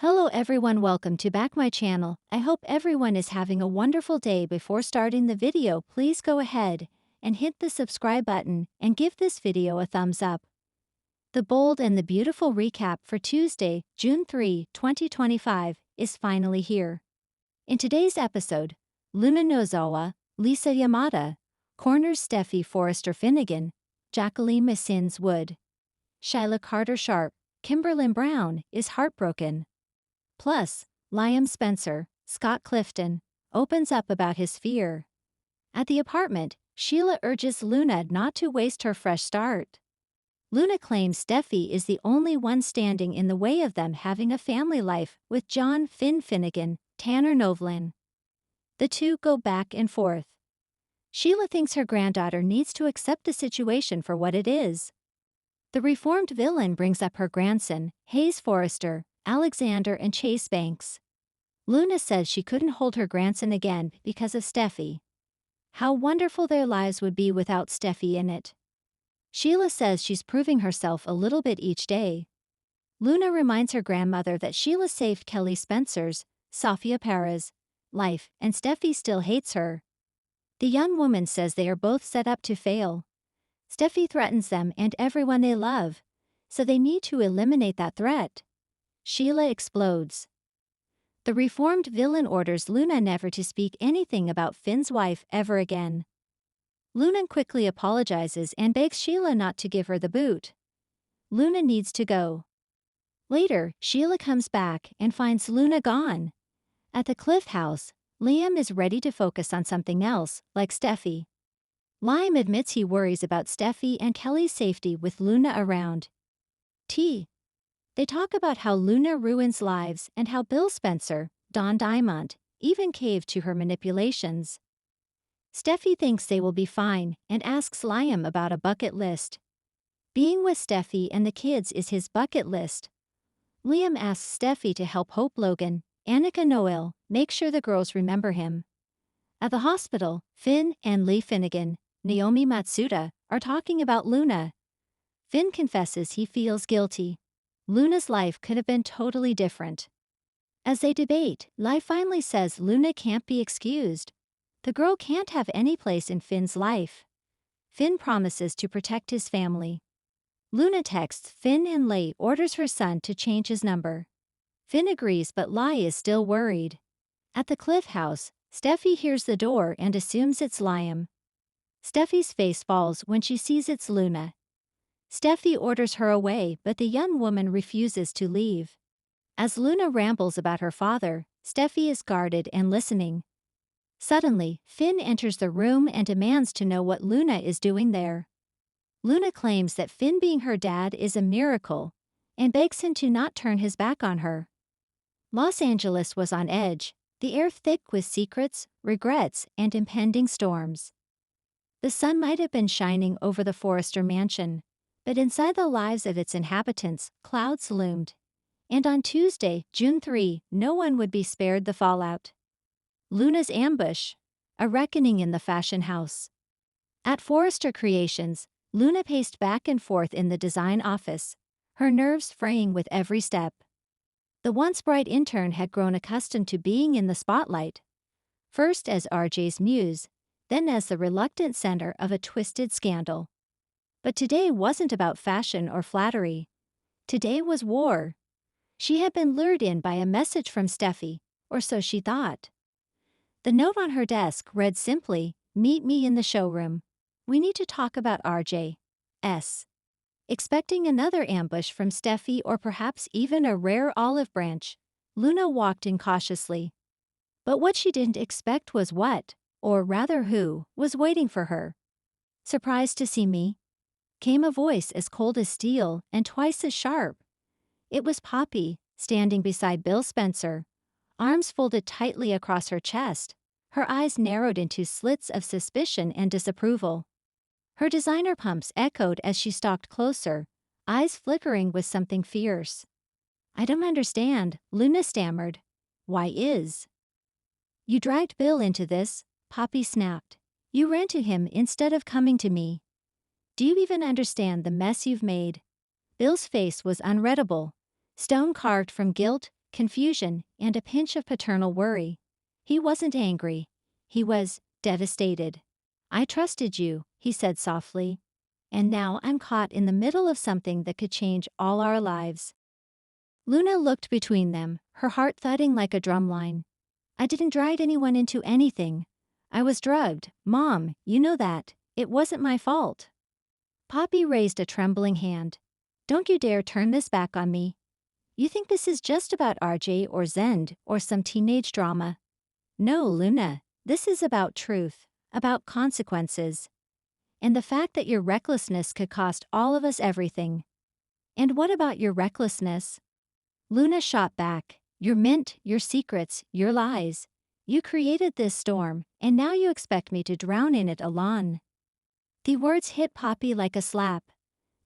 Hello everyone, welcome to back my channel. I hope everyone is having a wonderful day. Before starting the video, please go ahead and hit the subscribe button and give this video a thumbs up. The bold and the beautiful recap for Tuesday, June 3, 2025 is finally here. In today's episode, Luna Nozawa, Lisa Yamada, corners Steffi Forrester Finnegan, Jacqueline Messins Wood. Sheila Carter Sharp, Kimberlyn Brown is heartbroken. Plus, Liam Spencer, Scott Clifton, opens up about his fear. At the apartment, Sheila urges Luna not to waste her fresh start. Luna claims Steffi is the only one standing in the way of them having a family life with John Finn Finnegan, Tanner Novlin. The two go back and forth. Sheila thinks her granddaughter needs to accept the situation for what it is. The reformed villain brings up her grandson, Hayes Forrester, Alexander and Chase Banks. Luna says she couldn't hold her grandson again because of Steffi. How wonderful their lives would be without Steffi in it. Sheila says she's proving herself a little bit each day. Luna reminds her grandmother that Sheila saved Kelly Spencer's, Sofia Perez, life and Steffi still hates her. The young woman says they are both set up to fail. Steffi threatens them and everyone they love, so they need to eliminate that threat. Sheila explodes. The reformed villain orders Luna never to speak anything about Finn's wife ever again. Luna quickly apologizes and begs Sheila not to give her the boot. Luna needs to go. Later, Sheila comes back and finds Luna gone. At the Cliff House, Liam is ready to focus on something else, like Steffi. Liam admits he worries about Steffi and Kelly's safety with Luna around. They talk about how Luna ruins lives and how Bill Spencer, Don Diamond, even caved to her manipulations. Steffi thinks they will be fine and asks Liam about a bucket list. Being with Steffi and the kids is his bucket list. Liam asks Steffi to help Hope Logan, Annika Noel, make sure the girls remember him. At the hospital, Finn and Lee Finnegan, Naomi Matsuda, are talking about Luna. Finn confesses he feels guilty. Luna's life could have been totally different. As they debate, Lee finally says Luna can't be excused. The girl can't have any place in Finn's life. Finn promises to protect his family. Luna texts Finn and Lee orders her son to change his number. Finn agrees but Lee is still worried. At the Cliff House, Steffi hears the door and assumes it's Liam. Steffi's face falls when she sees it's Luna. Steffi orders her away but the young woman refuses to leave. As Luna rambles about her father, Steffi is guarded and listening. Suddenly, Finn enters the room and demands to know what Luna is doing there. Luna claims that Finn being her dad is a miracle, and begs him to not turn his back on her. Los Angeles was on edge, the air thick with secrets, regrets, and impending storms. The sun might have been shining over the Forrester mansion, but inside the lives of its inhabitants, clouds loomed. And on Tuesday, June 3, no one would be spared the fallout. Luna's ambush. A reckoning in the fashion house. At Forrester Creations, Luna paced back and forth in the design office, her nerves fraying with every step. The once bright intern had grown accustomed to being in the spotlight. First as RJ's muse, then as the reluctant center of a twisted scandal. But today wasn't about fashion or flattery. Today was war. She had been lured in by a message from Steffi, or so she thought. The note on her desk read simply, "Meet me in the showroom. We need to talk about RJ.S." Expecting another ambush from Steffi or perhaps even a rare olive branch, Luna walked in cautiously. But what she didn't expect was what, or rather who, was waiting for her. "Surprised to see me?" came a voice as cold as steel and twice as sharp. It was Poppy, standing beside Bill Spencer, arms folded tightly across her chest, her eyes narrowed into slits of suspicion and disapproval. Her designer pumps echoed as she stalked closer, eyes flickering with something fierce. "I don't understand," Luna stammered. "Why is?" "You dragged Bill into this," Poppy snapped. "You ran to him instead of coming to me. Do you even understand the mess you've made?" Bill's face was unreadable, stone carved from guilt, confusion, and a pinch of paternal worry. He wasn't angry. He was devastated. "I trusted you," he said softly. "And now I'm caught in the middle of something that could change all our lives." Luna looked between them, her heart thudding like a drumline. "I didn't drag anyone into anything. I was drugged, Mom, you know that. It wasn't my fault." Poppy raised a trembling hand. "Don't you dare turn this back on me. You think this is just about RJ or Zend or some teenage drama. No, Luna, this is about truth, about consequences. And the fact that your recklessness could cost all of us everything." "And what about your recklessness?" Luna shot back. "Your mint, your secrets, your lies. You created this storm, and now you expect me to drown in it alone." The words hit Poppy like a slap.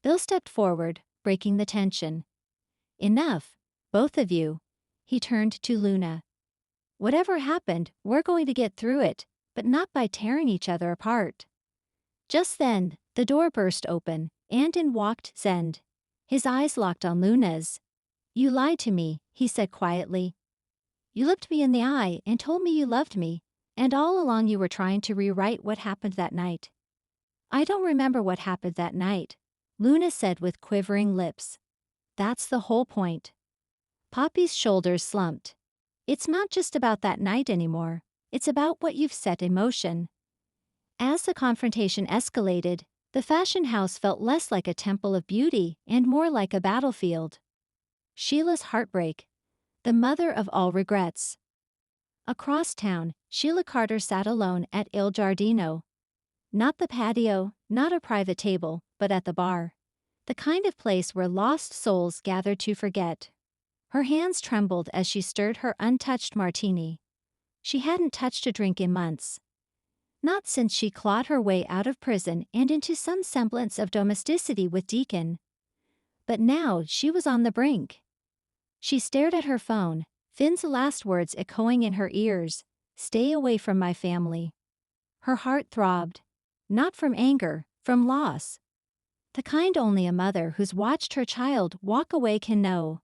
Bill stepped forward, breaking the tension. "Enough, both of you." He turned to Luna. "Whatever happened, we're going to get through it, but not by tearing each other apart." Just then, the door burst open, and in walked Zend. His eyes locked on Luna's. "You lied to me," he said quietly. "You looked me in the eye and told me you loved me, and all along you were trying to rewrite what happened that night." "I don't remember what happened that night," Luna said with quivering lips. "That's the whole point." Poppy's shoulders slumped. "It's not just about that night anymore. It's about what you've set in motion." As the confrontation escalated, the fashion house felt less like a temple of beauty and more like a battlefield. Sheila's heartbreak, the mother of all regrets. Across town, Sheila Carter sat alone at Il Giardino. Not the patio, not a private table, but at the bar. The kind of place where lost souls gathered to forget. Her hands trembled as she stirred her untouched martini. She hadn't touched a drink in months. Not since she clawed her way out of prison and into some semblance of domesticity with Deacon. But now she was on the brink. She stared at her phone, Finn's last words echoing in her ears, "Stay away from my family." Her heart throbbed. Not from anger, from loss. The kind only a mother who's watched her child walk away can know.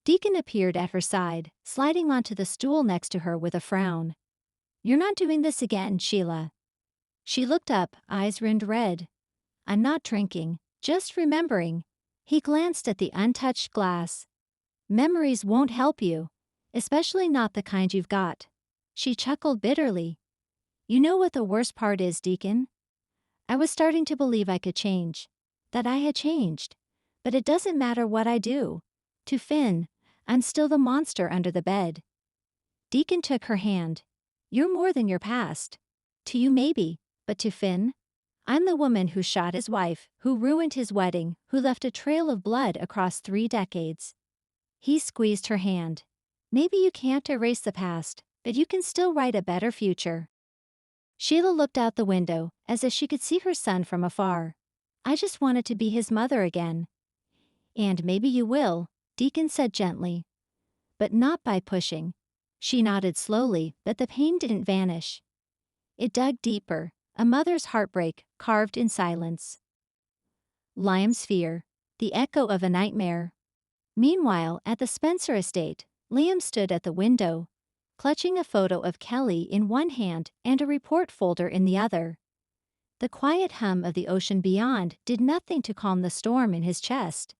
Deacon appeared at her side, sliding onto the stool next to her with a frown. "You're not doing this again, Sheila." She looked up, eyes rimmed red. "I'm not drinking, just remembering." He glanced at the untouched glass. "Memories won't help you, especially not the kind you've got." She chuckled bitterly. "You know what the worst part is, Deacon? I was starting to believe I could change, that I had changed, but it doesn't matter what I do. To Finn, I'm still the monster under the bed." Deacon took her hand. "You're more than your past. To you maybe, but to Finn? I'm the woman who shot his wife, who ruined his wedding, who left a trail of blood across 3 decades. He squeezed her hand. "Maybe you can't erase the past, but you can still write a better future." Sheila looked out the window, as if she could see her son from afar. "I just wanted to be his mother again." "And maybe you will," Deacon said gently. "But not by pushing." She nodded slowly, but the pain didn't vanish. It dug deeper, a mother's heartbreak, carved in silence. Liam's fear, the echo of a nightmare. Meanwhile, at the Spencer estate, Liam stood at the window, clutching a photo of Kelly in one hand and a report folder in the other. The quiet hum of the ocean beyond did nothing to calm the storm in his chest.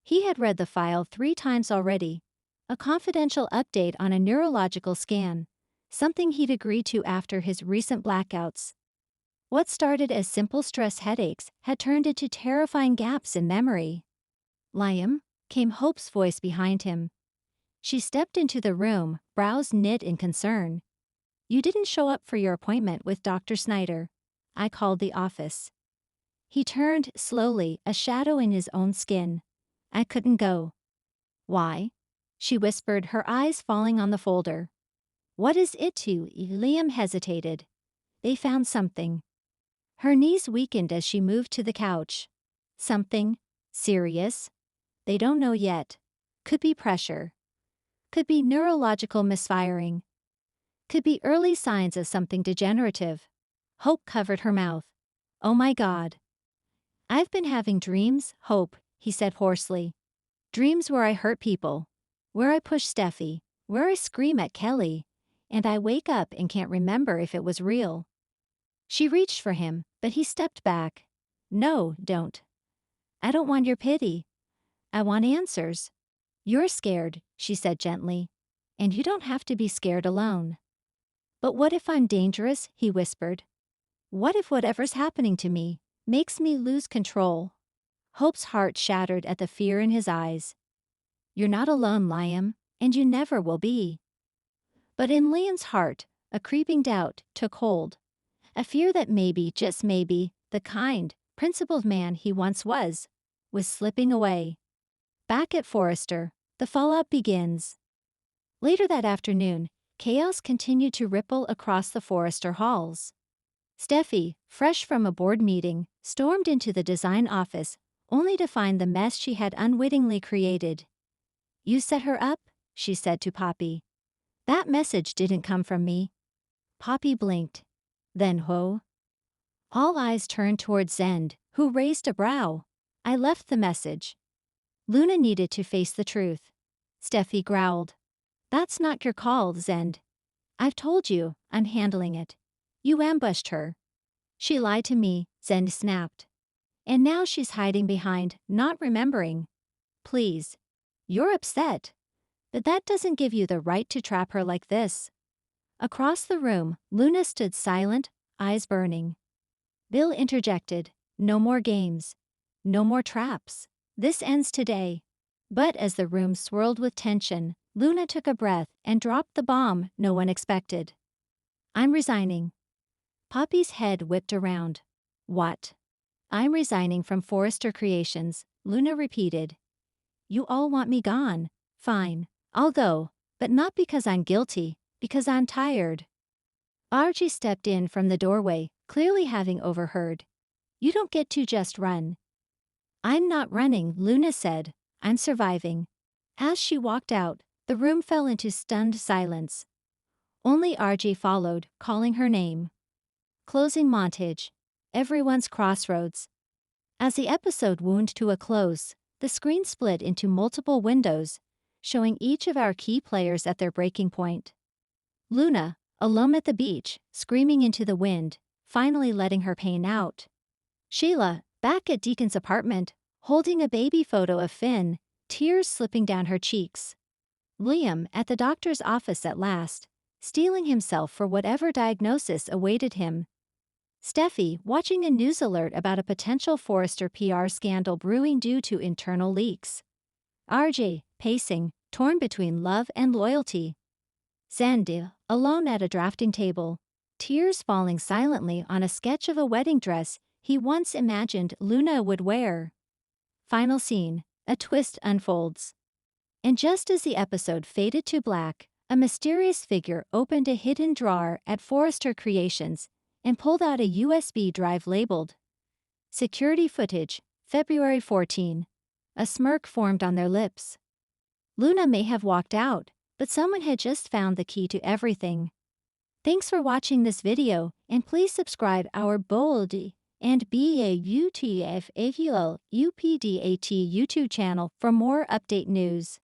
He had read the file 3 times already, a confidential update on a neurological scan, something he'd agreed to after his recent blackouts. What started as simple stress headaches had turned into terrifying gaps in memory. "Liam?" came Hope's voice behind him. She stepped into the room, brows knit in concern. "You didn't show up for your appointment with Dr. Snyder. I called the office." He turned slowly, a shadow in his own skin. "I couldn't go." "Why?" she whispered, her eyes falling on the folder. "What is it to?" Liam hesitated. "They found something." Her knees weakened as she moved to the couch. "Something? Serious?" "They don't know yet. Could be pressure. Could be neurological misfiring. Could be early signs of something degenerative." Hope covered her mouth. "Oh my God." "I've been having dreams, Hope," he said hoarsely. "Dreams where I hurt people. where I push Steffi, where I scream at Kelly, and I wake up and can't remember if it was real. She reached for him, but he stepped back. No, don't. I don't want your pity. I want answers. You're scared, she said gently. And you don't have to be scared alone. But what if I'm dangerous, he whispered. What if whatever's happening to me makes me lose control? Hope's heart shattered at the fear in his eyes. You're not alone, Liam, and you never will be. But in Liam's heart, a creeping doubt took hold. A fear that maybe, just maybe, the kind, principled man he once was slipping away. Back at Forrester, the fallout begins. Later that afternoon, chaos continued to ripple across the Forrester halls. Steffi, fresh from a board meeting, stormed into the design office, only to find the mess she had unwittingly created. You set her up, she said to Poppy. That message didn't come from me. Poppy blinked. Then who? All eyes turned toward Zend, who raised a brow. I left the message. Luna needed to face the truth. Steffi growled. That's not your call, Zend. I've told you, I'm handling it. You ambushed her. She lied to me, Zend snapped. And now she's hiding behind, not remembering. Please. You're upset. But that doesn't give you the right to trap her like this. Across the room, Luna stood silent, eyes burning. Bill interjected. No more games. No more traps. This ends today. But as the room swirled with tension, Luna took a breath and dropped the bomb no one expected. I'm resigning. Poppy's head whipped around. What? I'm resigning from Forrester Creations, Luna repeated. You all want me gone. Fine, I'll go, but not because I'm guilty, because I'm tired. Archie stepped in from the doorway, clearly having overheard. You don't get to just run. I'm not running, Luna said. I'm surviving. As she walked out, the room fell into stunned silence. Only Archie followed, calling her name. Closing montage. Everyone's crossroads. As the episode wound to a close, the screen split into multiple windows, showing each of our key players at their breaking point. Luna, alone at the beach, screaming into the wind, finally letting her pain out. Sheila, back at Deacon's apartment, holding a baby photo of Finn, tears slipping down her cheeks. Liam at the doctor's office at last, steeling himself for whatever diagnosis awaited him. Steffi watching a news alert about a potential Forrester PR scandal brewing due to internal leaks. RJ, pacing, torn between love and loyalty. Sandy, alone at a drafting table, tears falling silently on a sketch of a wedding dress he once imagined Luna would wear. Final scene, a twist unfolds. And just as the episode faded to black, a mysterious figure opened a hidden drawer at Forrester Creations and pulled out a USB drive labeled Security Footage, February 14. A smirk formed on their lips. Luna may have walked out, but someone had just found the key to everything. Thanks for watching this video, and please subscribe our Bold and BAUTFAVUL UPDAT YouTube channel for more update news.